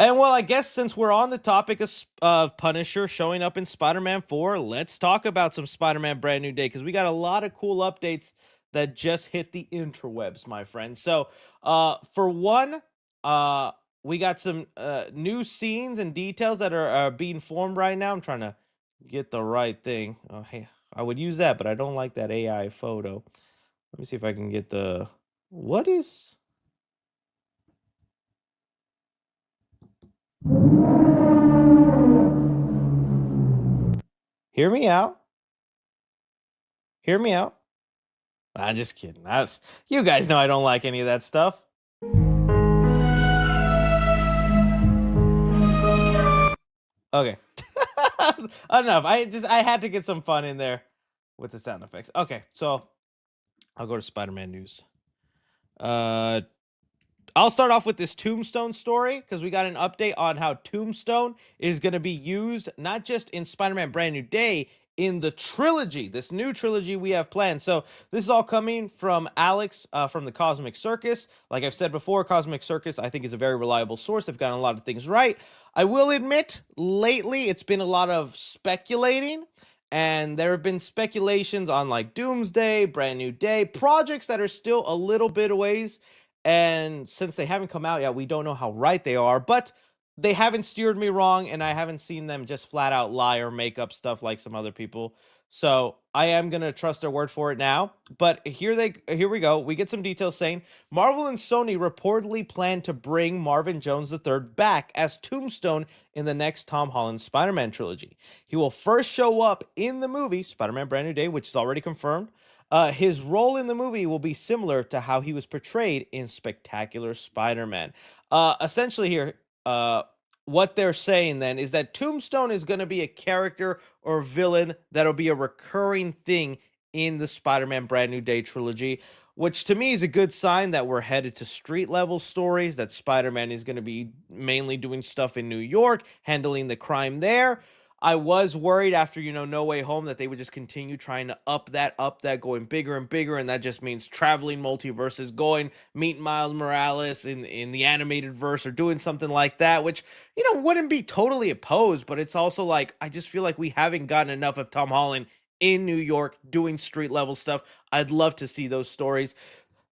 And well, I guess since we're on the topic of Punisher showing up in Spider-Man 4, let's talk about some Spider-Man Brand New Day because we got a lot of cool updates that just hit the interwebs, my friend. So, for one, uh, we got some new scenes and details that are being formed right now. I'm trying to get the right thing. Oh, hey, I would use that, but I don't like that AI photo. Let me see if I can get the. What is. Hear me out. Hear me out. I'm just kidding. You guys know I don't like any of that stuff. Okay. Enough. I had to get some fun in there with the sound effects. Okay, so I'll go to Spider-Man news. Uh I'll start off with this Tombstone story because we got an update on how Tombstone is going to be used not just in Spider-Man Brand New Day, in the trilogy, this new trilogy we have planned. So this is all coming from Alex from the Cosmic Circus. Like I've said before, Cosmic Circus I think is a very reliable source. They've gotten a lot of things right. I will admit, lately it's been a lot of speculating. And there have been speculations on like Doomsday, Brand New Day, projects that are still a little bit away, and since they haven't come out yet, we don't know how right they are, but they haven't steered me wrong, and I haven't seen them just flat out lie or make up stuff like some other people. So I am gonna trust their word for it now. But here we go. We get some details saying Marvel and Sony reportedly plan to bring Marvin Jones III back as Tombstone in the next Tom Holland Spider-Man trilogy. He will first show up in the movie Spider-Man Brand New Day, which is already confirmed. His role in the movie will be similar to how he was portrayed in Spectacular Spider-Man. Essentially, here, what they're saying then is that Tombstone is going to be a character or villain that'll be a recurring thing in the Spider-Man Brand New Day trilogy, which to me is a good sign that we're headed to street level stories, that Spider-Man is going to be mainly doing stuff in New York, handling the crime there. I was worried after, No Way Home that they would just continue trying to up that, going bigger and bigger, and that just means traveling multiverses, going meeting Miles Morales in the animated verse or doing something like that, which, wouldn't be totally opposed, but it's also like I just feel like we haven't gotten enough of Tom Holland in New York doing street level stuff. I'd love to see those stories.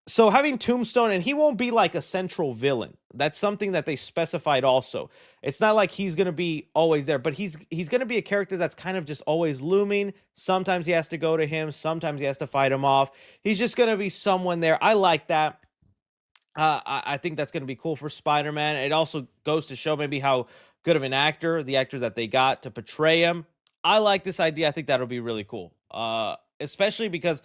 So having Tombstone, and he won't be like a central villain. That's something that they specified also. It's not like he's going to be always there, but he's going to be a character that's kind of just always looming. Sometimes he has to go to him, sometimes he has to fight him off. He's just going to be someone there. I like that. I think that's going to be cool for Spider-Man. It also goes to show maybe how good of an actor, the actor that they got to portray him. I like this idea. I think that'll be really cool. Especially because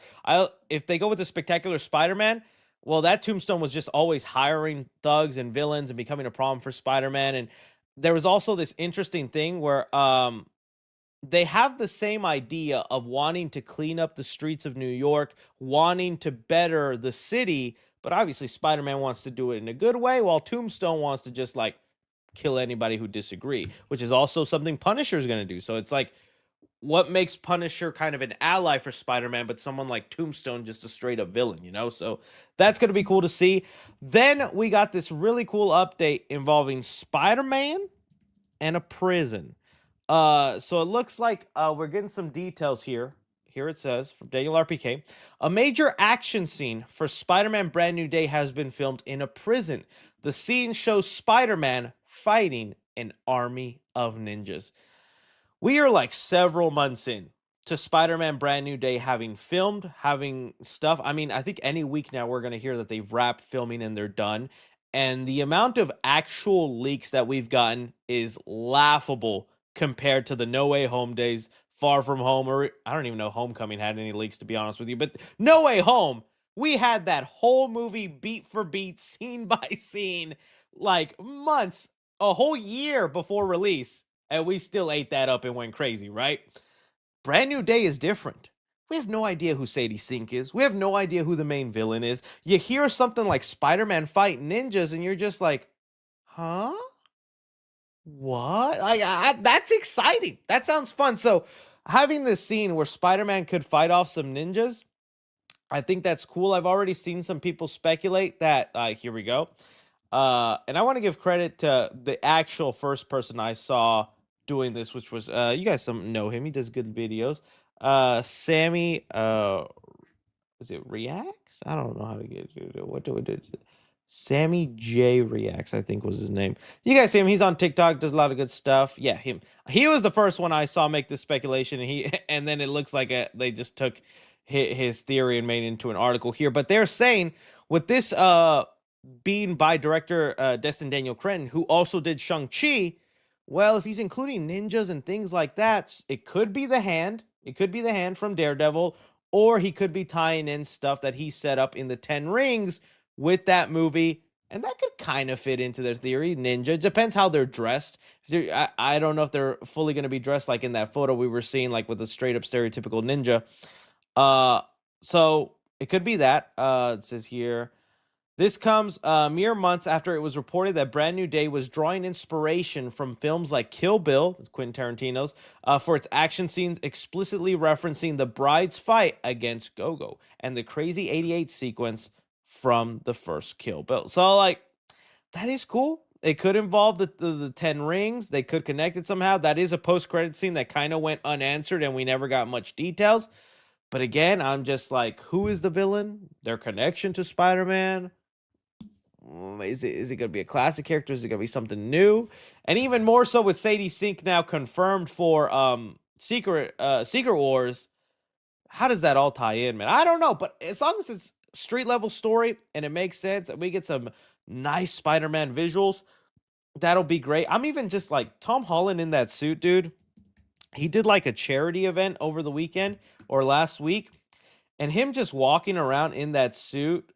if they go with the Spectacular Spider-Man, well, that Tombstone was just always hiring thugs and villains and becoming a problem for Spider-Man. And there was also this interesting thing where they have the same idea of wanting to clean up the streets of New York, wanting to better the city, but obviously Spider-Man wants to do it in a good way, while Tombstone wants to just like kill anybody who disagree, which is also something Punisher is going to do. So it's like, what makes Punisher kind of an ally for Spider-Man, but someone like Tombstone just a straight up villain? So that's going to be cool to see. Then we got this really cool update involving Spider-Man and a prison. So it looks like we're getting some details here. Here it says from Daniel RPK, a major action scene for Spider-Man Brand New Day has been filmed in a prison. The scene shows Spider-Man fighting an army of ninjas. We are like several months in to Spider-Man Brand New Day having filmed, having stuff. I mean, I think any week now we're going to hear that they've wrapped filming and they're done. And the amount of actual leaks that we've gotten is laughable compared to the No Way Home days, Far From Home, or I don't even know Homecoming had any leaks, to be honest with you. But No Way Home, we had that whole movie beat for beat, scene by scene, like months, a whole year before release, and we still ate that up and went crazy, right? Brand New Day is different. We have no idea who Sadie Sink is. We have no idea who the main villain is. You hear something like Spider-Man fight ninjas, and you're just like, huh? What? That's exciting. That sounds fun. So having this scene where Spider-Man could fight off some ninjas, I think that's cool. I've already seen some people speculate that, here we go. And I want to give credit to the actual first person I saw doing this, which was you guys some know him. He does good videos. Sammy is it Reacts? I don't know how to get what do we do? Sammy J Reacts, I think was his name. You guys see him? He's on TikTok, does a lot of good stuff. Yeah, him. He was the first one I saw make this speculation, and and then it looks like they just took his theory and made it into an article here. But they're saying with this being by director Destin Daniel Cretton, who also did Shang-Chi, well, if he's including ninjas and things like that, it could be the hand. It could be the hand from Daredevil, or he could be tying in stuff that he set up in the 10 Rings with that movie. And that could kind of fit into their theory. Ninja. It depends how they're dressed. I don't know if they're fully going to be dressed like in that photo we were seeing, like with a straight up stereotypical ninja. So it could be that. It says here. This comes mere months after it was reported that Brand New Day was drawing inspiration from films like Kill Bill, Quentin Tarantino's, for its action scenes explicitly referencing the bride's fight against Gogo and the crazy 88 sequence from the first Kill Bill. So, like, that is cool. It could involve the 10 Rings. They could connect it somehow. That is a post-credit scene that kind of went unanswered and we never got much details. But again, I'm just like, who is the villain? Their connection to Spider-Man? Is it going to be a classic character? Is it going to be something new? And even more so with Sadie Sink now confirmed for Secret Wars. How does that all tie in, man? I don't know, but as long as it's street level story and it makes sense and we get some nice Spider-Man visuals, that'll be great. I'm even just like Tom Holland in that suit, dude. He did like a charity event over the weekend or last week, and him just walking around in that suit,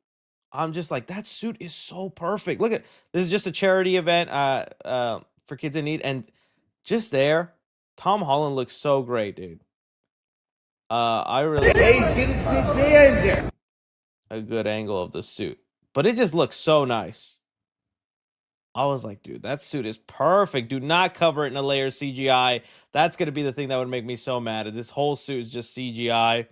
I'm just like, that suit is so perfect. Look at this is just a charity event for kids in need, and just there, Tom Holland looks so great, dude. I really a good angle of the suit, but it just looks so nice. I was like, dude, that suit is perfect. Do not cover it in a layer of CGI. That's gonna be the thing that would make me so mad. If this whole suit is just CGI.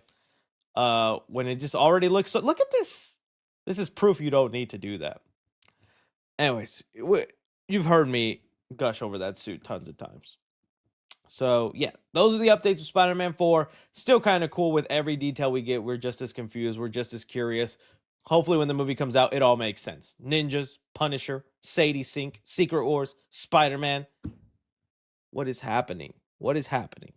When it just already looks so. Look at this. This is proof you don't need to do that. Anyways, you've heard me gush over that suit tons of times. So, yeah, those are the updates with Spider-Man 4. Still kind of cool with every detail we get. We're just as confused. We're just as curious. Hopefully, when the movie comes out, it all makes sense. Ninjas, Punisher, Sadie Sink, Secret Wars, Spider-Man. What is happening? What is happening?